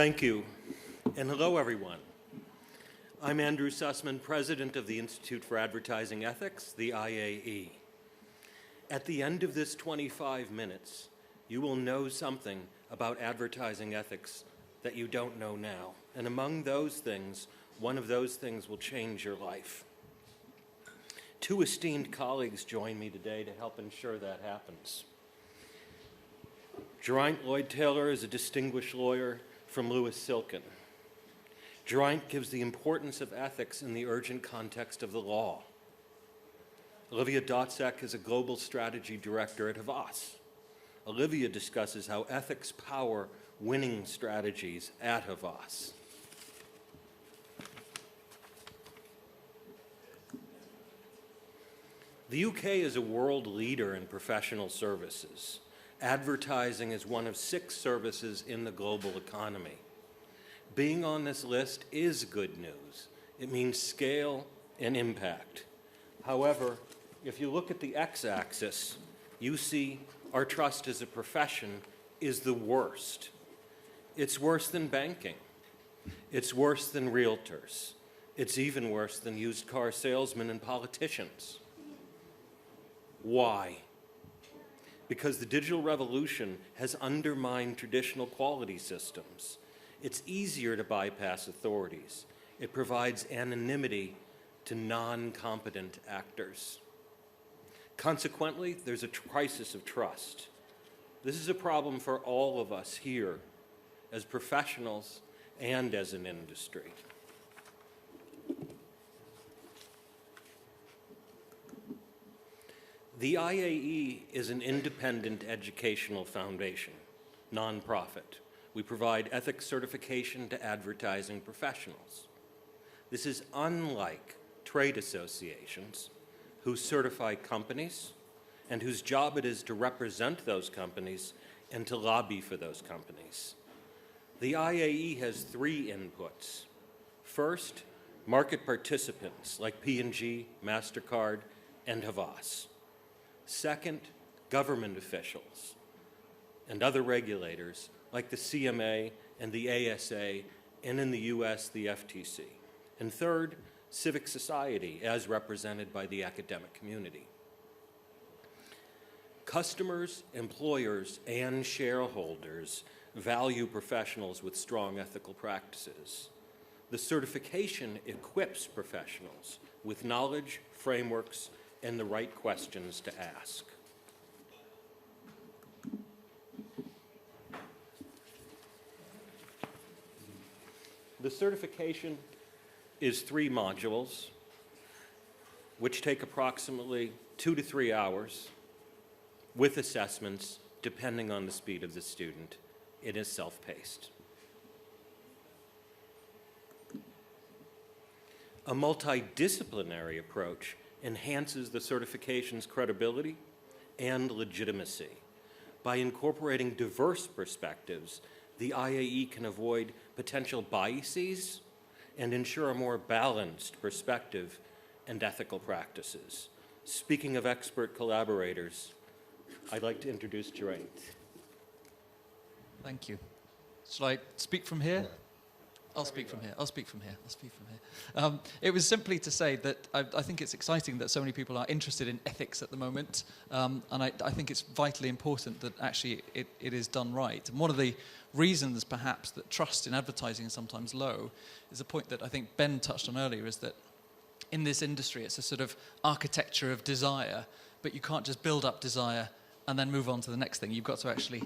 Thank you, and hello everyone. I'm Andrew Susman, President of the Institute for Advertising Ethics, the IAE. At the end of this 25 minutes, you will know something about advertising ethics that you don't know now. And among those things, one of those things will change your life. Two esteemed colleagues join me today to help ensure that happens. Geraint Lloyd-Taylor is a distinguished lawyer from Silkin. Geraint gives the importance of ethics in the urgent context of the law. OIivia Dotzek is a global strategy director at Havas. OIivia discusses how ethics power winning strategies at Havas. The UK is a world leader in professional services. Advertising is one of 6 services in the global economy. Being on this list is good news. It means scale and impact. However, if you look at the x-axis, you see our trust as a profession is the worst. It's worse than banking. It's worse than realtors. It's even worse than used car salesmen and politicians. Why? Because the digital revolution has undermined traditional quality systems. It's easier to bypass authorities. It provides anonymity to non-competent actors. Consequently, there's a crisis of trust. This is a problem for all of us here, as professionals and as an industry. The IAE is an independent educational foundation, nonprofit. We provide ethics certification to advertising professionals. This is unlike trade associations who certify companies and whose job it is to represent those companies and to lobby for those companies. The IAE has 3 inputs. First, market participants like P&G, MasterCard, and Havas. Second, government officials and other regulators like the CMA and the ASA, and in the US, the FTC. And third, civic society as represented by the academic community. Customers, employers, and shareholders value professionals with strong ethical practices. The certification equips professionals with knowledge, frameworks, and the right questions to ask. The certification is 3 modules, which take approximately 2 to 3 hours, with assessments depending on the speed of the student. It is self-paced. A multidisciplinary approach enhances the certification's credibility and legitimacy. By incorporating diverse perspectives, the IAE can avoid potential biases and ensure a more balanced perspective and ethical practices. Speaking of expert collaborators, I'd like to introduce Geraint. Thank you. Shall I speak from here? I'll speak from here. I'll speak from here. I'll speak from here. It was simply to say that I think it's exciting that so many people are interested in ethics at the moment, and I think it's vitally important that actually it is done right. And one of the reasons, perhaps, that trust in advertising is sometimes low is a point that I think Ben touched on earlier, is that in this industry it's a sort of architecture of desire, but you can't just build up desire and then move on to the next thing. You've got to actually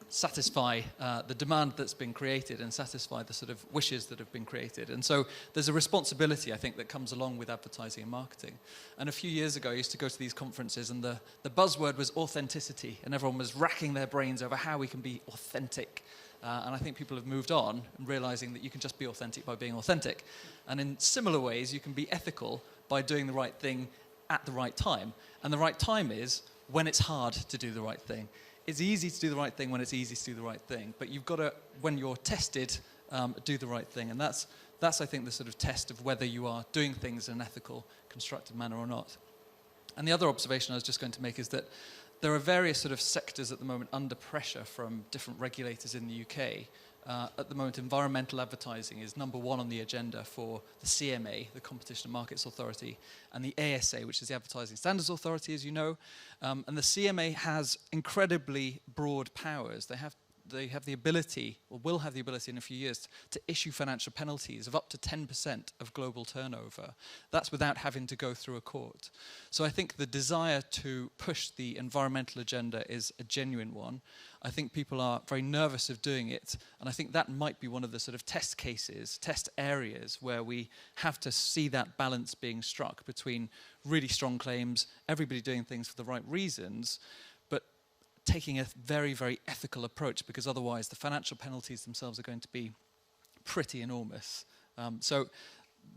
satisfy the demand that's been created and satisfy the sort of wishes that have been created. And so there's a responsibility, I think, that comes along with advertising and marketing. And a few years ago, I used to go to these conferences, and the buzzword was authenticity, and everyone was racking their brains over how we can be authentic. And I think people have moved on and realizing that you can just be authentic by being authentic. And in similar ways, you can be ethical by doing the right thing at the right time. And the right time is when it's hard to do the right thing. It's easy to do the right thing when it's easy to do the right thing, but you've got to, when you're tested, do the right thing. And that's, I think, the sort of test of whether you are doing things in an ethical, constructive manner or not. And the other observation I was just going to make is that there are various sort of sectors at the moment under pressure from different regulators in the UK at the moment, environmental advertising is number one on the agenda for the CMA, the Competition and Markets Authority, and the ASA, which is the Advertising Standards Authority, as you know. And the CMA has incredibly broad powers. They have the ability, or will have the ability in a few years, to issue financial penalties of up to 10% of global turnover. That's without having to go through a court. So I think the desire to push the environmental agenda is a genuine one. I think people are very nervous of doing it, and I think that might be one of the sort of test cases, test areas, where we have to see that balance being struck between really strong claims, everybody doing things for the right reasons, but taking a very, very ethical approach, because otherwise the financial penalties themselves are going to be pretty enormous. So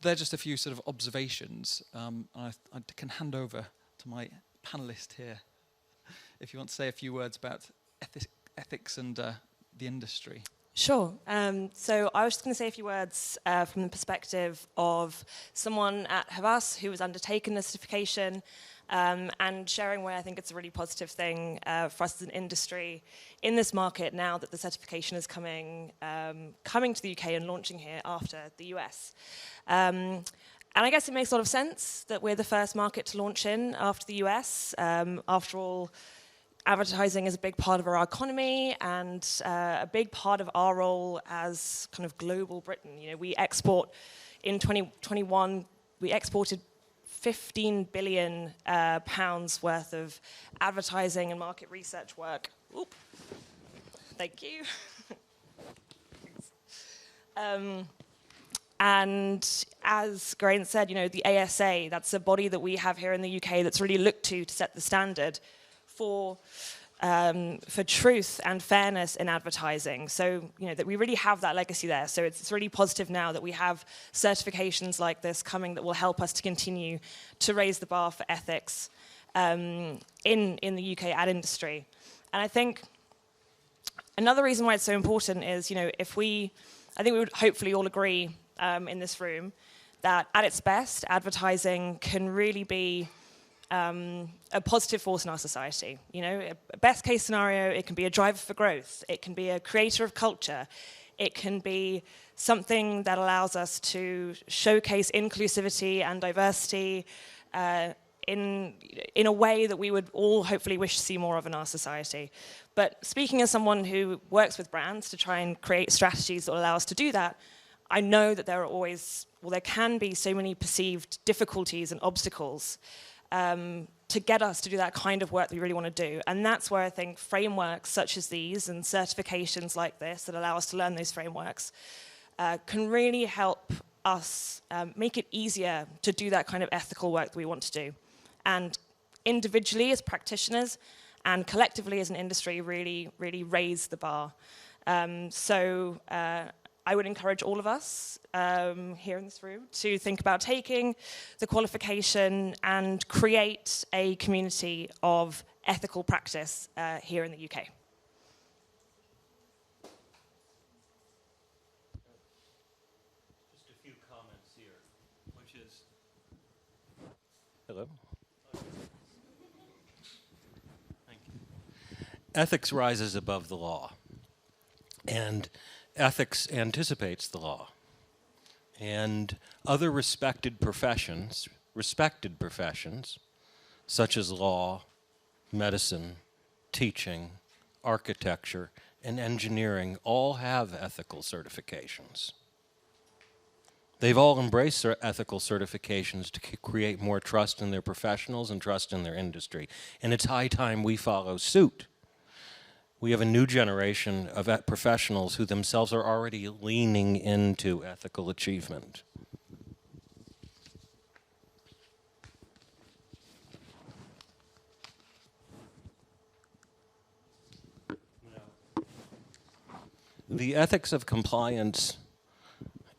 they're just a few sort of observations. I can hand over to my panelist here if you want to say a few words about ethics and the industry. Sure. So I was just going to say a few words from the perspective of someone at Havas who has undertaken the certification, and sharing why I think it's a really positive thing for us as an industry in this market now that the certification is coming to the UK and launching here after the US. And I guess it makes a lot of sense that we're the first market to launch in after the US. After all, advertising is a big part of our economy and a big part of our role as kind of global Britain. You know, we export in 2021, we exported 15 billion pounds worth of advertising and market research work. Oop. Thank you. And as Geraint said, you know, the ASA, that's a body that we have here in the UK that's really looked to set the standard for truth and fairness in advertising. So, you know, that we really have that legacy there. So it's really positive now that we have certifications like this coming that will help us to continue to raise the bar for ethics in the UK ad industry. And I think another reason why it's so important is, you know, I think we would hopefully all agree in this room that at its best, advertising can really be a positive force in our society. You know, a best case scenario, it can be a driver for growth. It can be a creator of culture. It can be something that allows us to showcase inclusivity and diversity in a way that we would all hopefully wish to see more of in our society. But speaking as someone who works with brands to try and create strategies that will allow us to do that, I know that there can be so many perceived difficulties and obstacles to get us to do that kind of work that we really want to do. And that's where I think frameworks such as these and certifications like this that allow us to learn those frameworks can really help us make it easier to do that kind of ethical work that we want to do. And individually as practitioners and collectively as an industry really, really raise the bar. So I would encourage all of us here in this room to think about taking the qualification and create a community of ethical practice here in the UK. Just a few comments here, which is... Hello? Thank you. Ethics rises above the law, and ethics anticipates the law. And other respected professions, such as law, medicine, teaching, architecture, and engineering, all have ethical certifications. They've all embraced their ethical certifications to create more trust in their professionals and trust in their industry. And it's high time we follow suit. We have a new generation of professionals who themselves are already leaning into ethical achievement. The ethics of compliance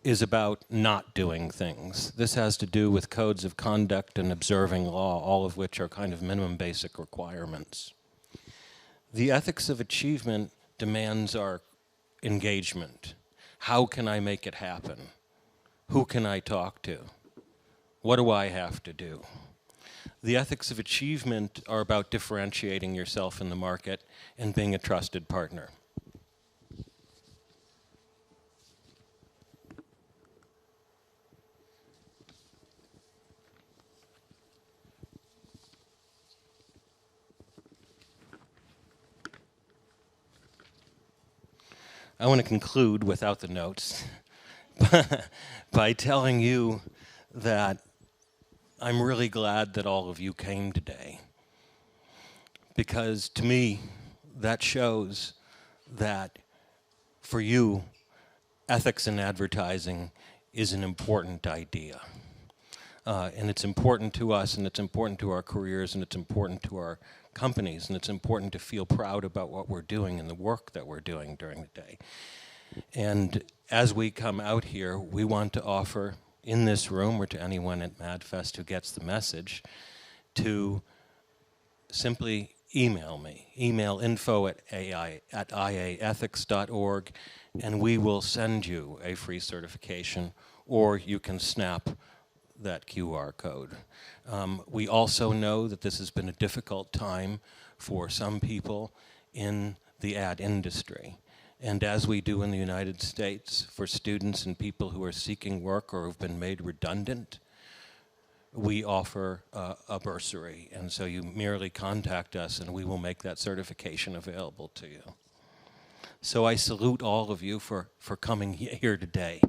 is about not doing things. This has to do with codes of conduct and observing law, all of which are kind of minimum basic requirements. The ethics of achievement demands our engagement. How can I make it happen? Who can I talk to? What do I have to do? The ethics of achievement are about differentiating yourself in the market and being a trusted partner. I want to conclude without the notes by telling you that I'm really glad that all of you came today, because to me, that shows that for you, ethics in advertising is an important idea. And it's important to us, and it's important to our careers, and it's important to our companies, and it's important to feel proud about what we're doing and the work that we're doing during the day. And as we come out here, we want to offer in this room, or to anyone at MadFest who gets the message, to simply email me. Email info@iaethics.org, and we will send you a free certification, or you can snap that QR code. We also know that this has been a difficult time for some people in the ad industry. And as we do in the United States, for students and people who are seeking work or have been made redundant, we offer a bursary. And so you merely contact us and we will make that certification available to you. So I salute all of you for coming here today.